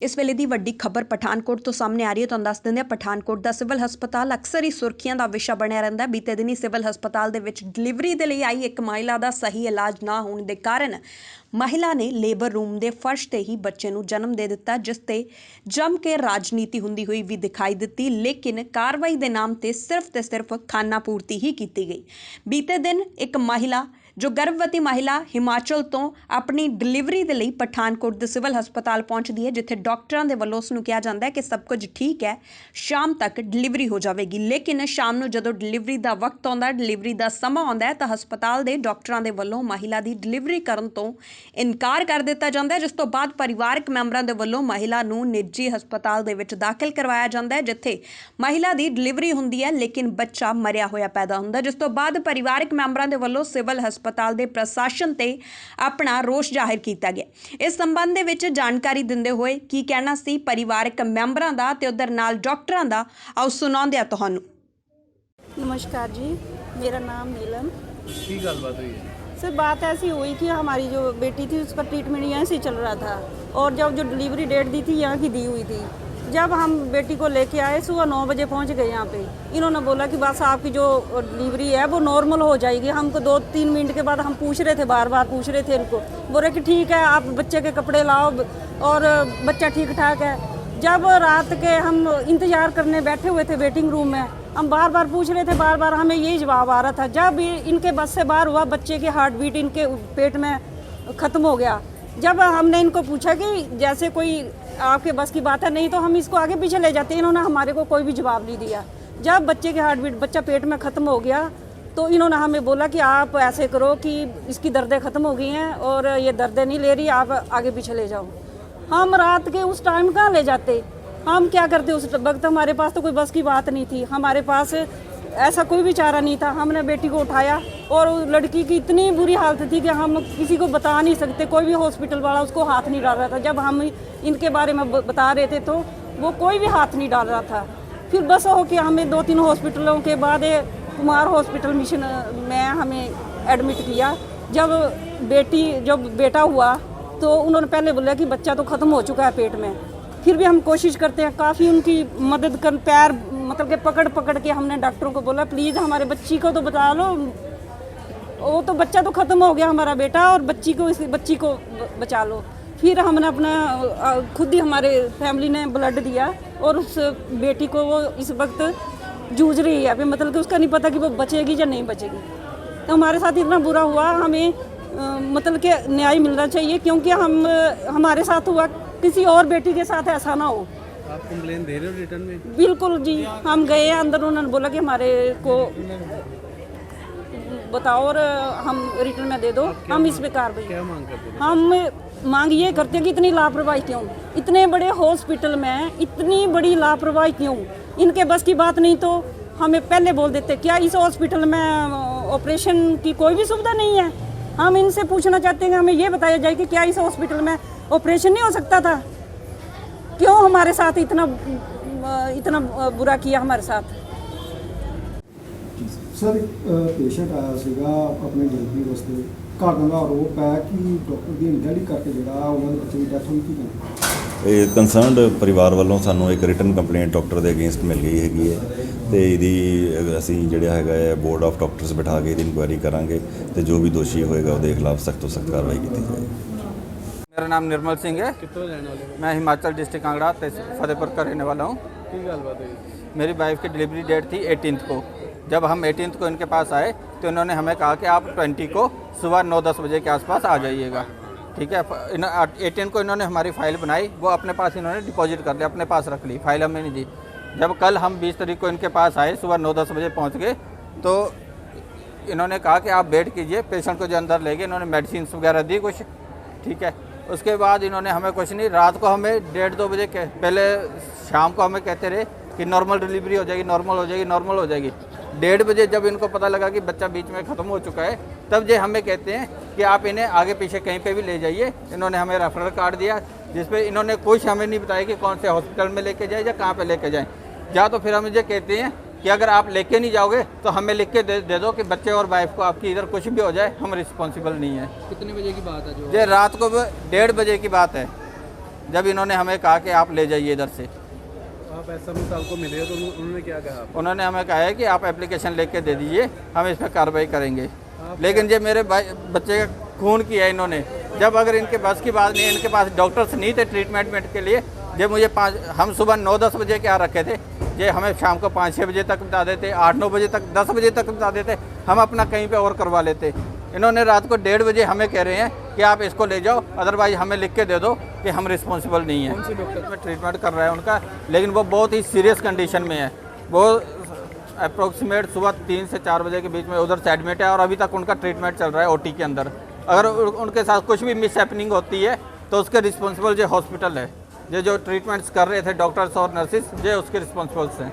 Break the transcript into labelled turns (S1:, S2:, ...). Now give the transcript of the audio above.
S1: इस वेले की वड्डी खबर पठानकोट तो सामने आ रही है। तो दस देंगे पठानकोट का सिविल हस्पताल अक्सर ही सुर्खियां का विषय बनया रहा है। बीते दिन ही सिविल हस्पताल के डिलीवरी के लिए आई एक महिला का सही इलाज ना होने के कारण महिला ने लेबर रूम के फर्श से ही बच्चे को जन्म दे दिता, जिसते जम के राजनीति होंदी हुई भी दिखाई दी। लेकिन कार्रवाई के नाम से सिर्फ खाना पूर्ति ही की गई। बीते दिन एक महिला जो गर्भवती महिला हिमाचल तो अपनी डिलीवरी के लिए पठानकोट के सिविल हस्पताल पहुंचती है, जिथे डॉक्टरों के वालों उसनूं कहा जाता है कि सब कुछ ठीक है, शाम तक डिलीवरी हो जाएगी। लेकिन शाम को जो डिलीवरी का वक्त आता, डिलीवरी का समा आता है, तो हस्पताल के डॉक्टरों के वालों महिला की डिलीवरी करने तो इनकार कर दिता जाता है, जिस तो बाद परिवारक मैंबरों के वालों महिला को निजी हस्पताल के विच दाखिल करवाया जाता है, जिथे महिला की डिलीवरी होंदी है लेकिन बच्चा मरिया होया पैदा होंदा। जिस तो बाद परिवारक मैंबरों के वालों सिविल हस्पताल के प्रशासन ते अपना रोष जाहिर किया गया। इस संबंध दे विच जानकारी दिंदे होए की कहना सी परिवारक मैंबरों का ते उधर नाल डॉक्टरों का, आओ सुनाउंदे आ तुहानूं।
S2: नमस्कार जी, मेरा नाम नीलम।
S3: की गलबात हुई है?
S2: सर बात ऐसी हुई कि हमारी जो बेटी थी उसका ट्रीटमेंट यहाँ से चल रहा था और जब जो डिलीवरी डेट दी थी यहाँ की दी हुई थी। जब हम बेटी को लेके आए सुबह 9 बजे पहुँच गए यहाँ पे। इन्होंने बोला कि बस आपकी जो डिलीवरी है वो नॉर्मल हो जाएगी। हमको 2-3 मिनट के बाद हम पूछ रहे थे, बार बार पूछ रहे थे इनको, बोल रहे कि ठीक है आप बच्चे के कपड़े लाओ और बच्चा ठीक ठाक है। जब रात के हम इंतज़ार करने बैठे हुए थे वेटिंग रूम में, हम बार बार पूछ रहे थे, बार बार हमें यही जवाब आ रहा था। जब इनके बस से बाहर हुआ, बच्चे की हार्ट बीट इनके पेट में ख़त्म हो गया। जब हमने इनको पूछा कि जैसे कोई आपके बस की बात है, नहीं तो हम इसको आगे पीछे ले जाते, इन्होंने हमारे को कोई भी जवाब नहीं दिया। जब बच्चे की हार्ट बीट, बच्चा पेट में ख़त्म हो गया, तो इन्होंने हमें बोला कि आप ऐसे करो कि इसकी दर्दें ख़त्म हो गई हैं और ये दर्दें नहीं ले रही, आप आगे पीछे ले जाओ। हम रात के उस टाइम कहाँ ले जाते, हम क्या करते उस वक्त? हमारे पास तो कोई बस की बात नहीं थी, हमारे पास ऐसा कोई भी चारा नहीं था। हमने बेटी को उठाया और लड़की की इतनी बुरी हालत थी कि हम किसी को बता नहीं सकते, कोई भी हॉस्पिटल वाला उसको हाथ नहीं डाल रहा था। जब हम इनके बारे में बता रहे थे तो वो कोई भी हाथ नहीं डाल रहा था। फिर बस हो के हमें 2-3 हॉस्पिटलों के बाद कुमार हॉस्पिटल मिशन में हमें एडमिट किया। जब बेटा हुआ तो उन्होंने पहले बोला कि बच्चा तो ख़त्म हो चुका है पेट में। फिर भी हम कोशिश करते हैं, काफ़ी उनकी मदद कर, पैर मतलब कि पकड़ के हमने डॉक्टरों को बोला प्लीज़ हमारे बच्ची को तो बता लो, वो तो बच्चा तो ख़त्म हो गया हमारा बेटा, और बच्ची को बचा लो। फिर हमने अपना खुद ही हमारे फैमिली ने ब्लड दिया और उस बेटी को वो इस वक्त जूझ रही है। अभी मतलब कि उसका नहीं पता कि वो बचेगी या नहीं बचेगी। तो हमारे साथ इतना बुरा हुआ, हमें मतलब कि न्याय मिलना चाहिए, क्योंकि हमारे साथ हुआ, किसी और बेटी के साथ ऐसा ना हो।
S3: आप कंप्लेन दे रहे हो रिटर्न में?
S2: बिल्कुल जी, हम गए अंदर, उन्होंने बोला कि हमारे को बताओ और हम रिटर्न में दे दो, हम इस पे कार्रवाई।
S3: क्या मांग करते हैं?
S2: हम मांग ये करते हैं कि इतनी लापरवाही क्यों, इतने बड़े हॉस्पिटल में इतनी बड़ी लापरवाही क्यों? इनके बस की बात नहीं तो हमें पहले बोल देते। क्या इस हॉस्पिटल में ऑपरेशन की कोई भी सुविधा नहीं है? हम इनसे पूछना चाहते हैं कि हमें ये बताया जाए कि क्या इस हॉस्पिटल में ऑपरेशन नहीं हो सकता था? क्यों हमारे साथ इतना बुरा किया हमारे साथ?
S4: सर पेशेंट आया सीगा अपने डिलीवरी वास्ते, घर का आरोप है कि डॉक्टर की अनगैली करके जो उन्होंने बच्चे की डेथ हुई थी।
S5: ਇਹ ਕੰਸਰਨਡ ਪਰਿਵਾਰ ਵੱਲੋਂ ਸਾਨੂੰ ਇੱਕ ਰਿਟਨ ਕੰਪਲੇਂਟ ਡਾਕਟਰ ਦੇ ਅਗੇਂਸਟ ਮਿਲ ਗਈ ਹੈਗੀ ਹੈ ਤੇ ਇਹਦੀ ਅਸੀਂ ਜਿਹੜਾ ਹੈਗਾ ਹੈ ਬੋਰਡ ਆਫ ਡਾਕਟਰਸ ਬਿਠਾ ਕੇ ਇਹਦੀ ਇਨਕੁਆਇਰੀ ਕਰਾਂਗੇ ਤੇ ਜੋ ਵੀ ਦੋਸ਼ੀ ਹੋਏਗਾ ਉਹਦੇ ਖਿਲਾਫ ਸਖਤ ਤੋਂ ਸਖਤ ਕਾਰਵਾਈ ਕੀਤੀ ਜਾਏਗੀ।
S6: मेरा नाम निर्मल सिंह है।
S3: कितों रहने वाले?
S6: मैं हिमाचल डिस्ट्रिक्ट कांगड़ा फतेहपुर का रहने वाला हूँ।
S3: की गलबात हुई?
S6: मेरी वाइफ की डिलीवरी डेट थी 18th को। जब हम 18th को इनके पास आए तो इन्होंने हमें कहा कि आप 20 को सुबह 9-10 बजे के आसपास आ जाइएगा। ठीक है, 18 को इन्होंने हमारी फ़ाइल बनाई, वो अपने पास इन्होंने डिपॉजिट कर लिया, अपने पास रख ली, फ़ाइल हमें नहीं दी। जब कल हम 20 तारीख को इनके पास आए, सुबह 9-10 बजे पहुँच गए, तो इन्होंने कहा कि आप वेट कीजिए, पेशेंट को जो अंदर ले गए, इन्होंने मेडिसिन वगैरह दी कुछ। ठीक है, उसके बाद इन्होंने हमें कुछ नहीं, रात को हमें 1:30-2 बजे पहले शाम को हमें कहते रहे कि नॉर्मल डिलीवरी हो जाएगी, नॉर्मल हो जाएगी, नॉर्मल हो जाएगी। 1:30 बजे जब इनको पता लगा कि बच्चा बीच में ख़त्म हो चुका है, तब ये हमें कहते हैं कि आप इन्हें आगे पीछे कहीं पे भी ले जाइए। इन्होंने हमें रेफरल कार्ड दिया जिसपे इन्होंने कुछ हमें नहीं बताया कि कौन से हॉस्पिटल में लेके जाए या कहाँ पे लेके जाएँ। या तो फिर हम ये कहते हैं कि अगर आप लेके नहीं जाओगे तो हमें लिख के दे दो कि बच्चे और वाइफ को आपकी इधर कुछ भी हो जाए, हम रिस्पॉन्सिबल नहीं है।
S3: कितने बजे की बात है? जो
S6: ये रात को 1:30 बजे की बात है। जब इन्होंने हमें कहा कि आप ले जाइए इधर से।
S3: आप एसएमओ साहब को मिले हो तो उन्होंने क्या कहा आपको?
S6: उन्होंने हमें कहा है कि आप एप्लीकेशन लेके दे दीजिए, हम इस पर कार्रवाई करेंगे। लेकिन ये मेरे बच्चे का खून किया है इन्होंने। जब अगर इनके बस की बात नहीं, इनके पास डॉक्टर्स नहीं थे ट्रीटमेंट के लिए। जब मुझे हम सुबह 9-10 बजे क्या रखे थे, ये हमें शाम को 5-6 बजे तक बता देते, 8-9 बजे तक, 10 बजे तक बता देते, हम अपना कहीं पे और करवा लेते। इन्होंने रात को 1:30 बजे हमें कह रहे हैं कि आप इसको ले जाओ, अदरवाइज हमें लिख के दे दो कि हम रिस्पॉन्सिबल नहीं है।
S3: कौन से डॉक्टर?
S6: में ट्रीटमेंट कर रहा है उनका, लेकिन वो बहुत ही सीरियस कंडीशन में है। वो अप्रोक्सीमेट सुबह 3 से 4 बजे के बीच में उधर से एडमिट है और अभी तक उनका ट्रीटमेंट चल रहा है ओटी के अंदर। अगर उनके साथ कुछ भी मिस हैपनिंग होती है तो उसके रिस्पॉन्सिबल जो हॉस्पिटल है, जो ट्रीटमेंट्स कर रहे थे डॉक्टर्स और नर्सिस, जो उसके रिस्पॉन्सिबल्स हैं।